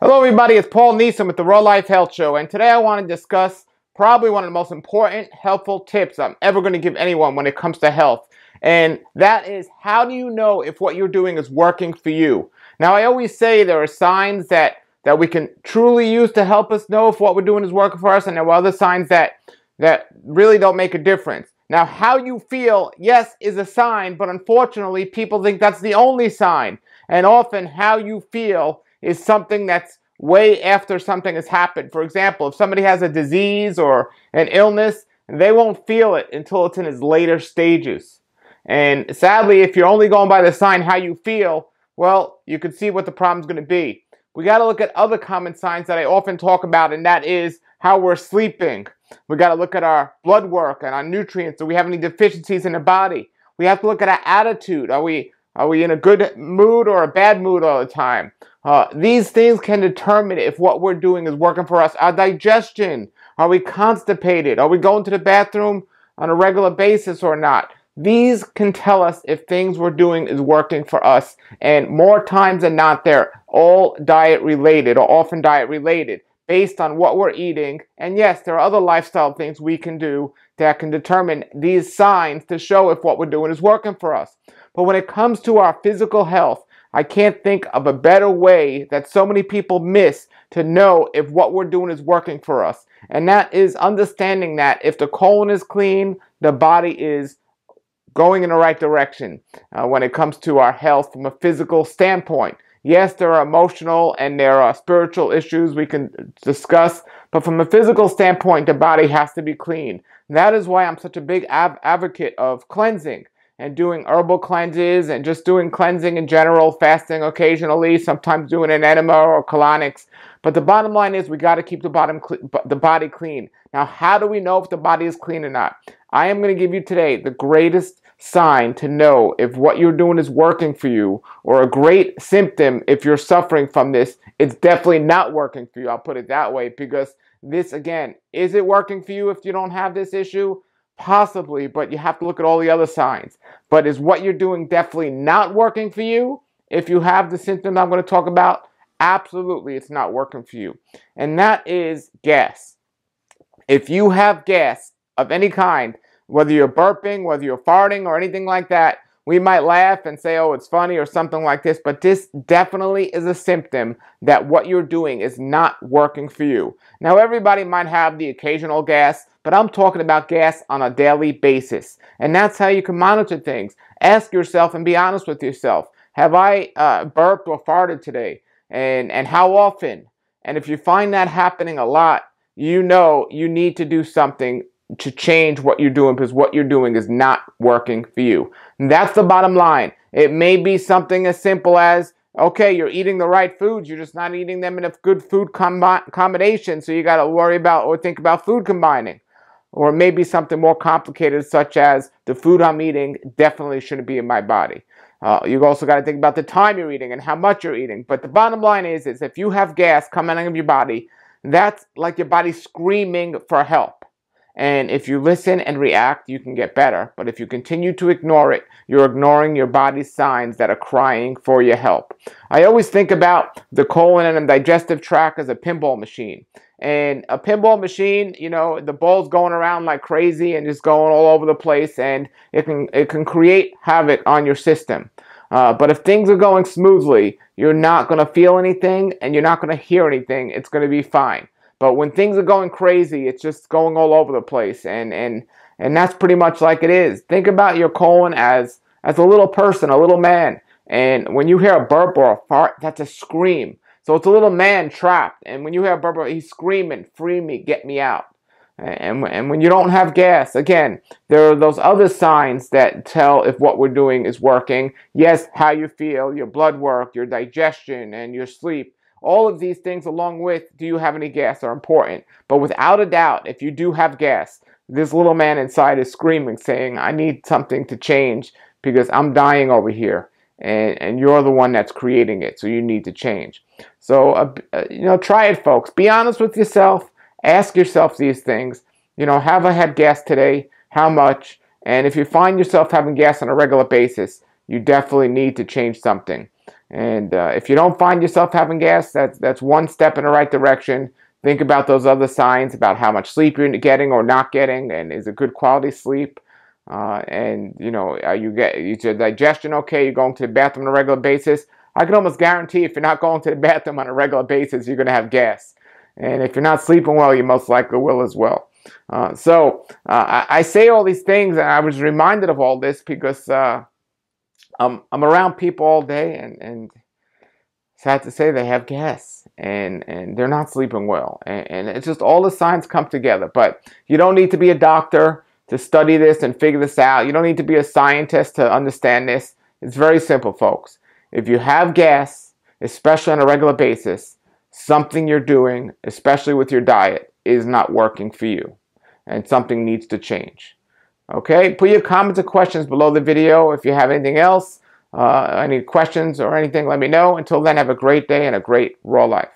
Hello everybody, it's Paul Neeson with the Raw Life Health Show, and today I want to discuss probably one of the most important, helpful tips I'm ever going to give anyone when it comes to health. And that is, how do you know if what you're doing is working for you? Now, I always say there are signs that we can truly use to help us know if what we're doing is working for us, and there are other signs that really don't make a difference. Now, how you feel, yes, is a sign, but unfortunately, people think that's the only sign. And often, how you feel is something that's way after something has happened. For example, if somebody has a disease or an illness, they won't feel it until it's in its later stages. And sadly, if you're only going by the sign how you feel, well, you can see what the problem's going to be. We got to look at other common signs that I often talk about, and that is how we're sleeping. We got to look at our blood work and our nutrients. Do we have any deficiencies in the body? We have to look at our attitude. Are we in a good mood or a bad mood all the time? These things can determine if what we're doing is working for us. Our digestion. Are we constipated? Are we going to the bathroom on a regular basis or not? These can tell us if things we're doing is working for us. And more times than not, they're all diet related or often diet related based on what we're eating. And yes, there are other lifestyle things we can do that can determine these signs to show if what we're doing is working for us. But when it comes to our physical health, I can't think of a better way that so many people miss to know if what we're doing is working for us. And that is understanding that if the colon is clean, the body is going in the right direction when it comes to our health from a physical standpoint. Yes, there are emotional and there are spiritual issues we can discuss, but from a physical standpoint, the body has to be clean. And that is why I'm such a big advocate of cleansing and doing herbal cleanses and just doing cleansing in general, fasting occasionally, sometimes doing an enema or colonics. But the bottom line is we got to keep the body clean. Now, how do we know if the body is clean or not? I am going to give you today the greatest sign to know if what you're doing is working for you, or a great symptom if you're suffering from this. It's definitely not working for you. I'll put it that way, because this, again, is it working for you if you don't have this issue? Possibly, but you have to look at all the other signs. But is what you're doing definitely not working for you if you have the symptom I'm going to talk about? Absolutely, it's not working for you. And that is gas. If you have gas of any kind, whether you're burping, whether you're farting, or anything like that, we might laugh and say, oh, it's funny or something like this, but this definitely is a symptom that what you're doing is not working for you. Now, everybody might have the occasional gas, but I'm talking about gas on a daily basis. And that's how you can monitor things. Ask yourself and be honest with yourself. Have I burped or farted today? And how often? And if you find that happening a lot, you know you need to do something to change what you're doing, because what you're doing is not working for you. And that's the bottom line. It may be something as simple as, okay, you're eating the right foods, you're just not eating them in a good food combination, so you got to worry about or think about food combining. Or maybe something more complicated, such as the food I'm eating definitely shouldn't be in my body. You've also got to think about the time you're eating and how much you're eating. But the bottom line is if you have gas coming out of your body, that's like your body screaming for help. And if you listen and react, you can get better. But if you continue to ignore it, you're ignoring your body's signs that are crying for your help. I always think about the colon and the digestive tract as a pinball machine. And a pinball machine, you know, the ball's going around like crazy and just going all over the place, and it can create havoc on your system. But if things are going smoothly, you're not going to feel anything and you're not going to hear anything. It's going to be fine. But when things are going crazy, it's just going all over the place, and that's pretty much like it is. Think about your colon as a little person, a little man, and when you hear a burp or a fart, that's a scream. So it's a little man trapped, and when you hear a burp, he's screaming, "Free me, get me out." And when you don't have gas, again, there are those other signs that tell if what we're doing is working. Yes, how you feel, your blood work, your digestion, and your sleep. All of these things, along with do you have any gas, are important. But without a doubt, if you do have gas, this little man inside is screaming, saying, I need something to change because I'm dying over here. And you're the one that's creating it, so you need to change. So, try it, folks. Be honest with yourself. Ask yourself these things. Have I had gas today? How much? And if you find yourself having gas on a regular basis, you definitely need to change something. And if you don't find yourself having gas, that's one step in the right direction. Think about those other signs about how much sleep you're getting or not getting, and is it good quality sleep? And you know, is your digestion okay? You're going to the bathroom on a regular basis. I can almost guarantee if you're not going to the bathroom on a regular basis, you're going to have gas. And if you're not sleeping well, you most likely will as well. I say all these things, and I was reminded of all this because I'm around people all day, and sad to say they have gas, and they're not sleeping well. And it's just all the signs come together. But you don't need to be a doctor to study this and figure this out. You don't need to be a scientist to understand this. It's very simple, folks. If you have gas, especially on a regular basis, something you're doing, especially with your diet, is not working for you, and something needs to change. Okay, put your comments or questions below the video. If you have anything else, any questions or anything, let me know. Until then, have a great day and a great raw life.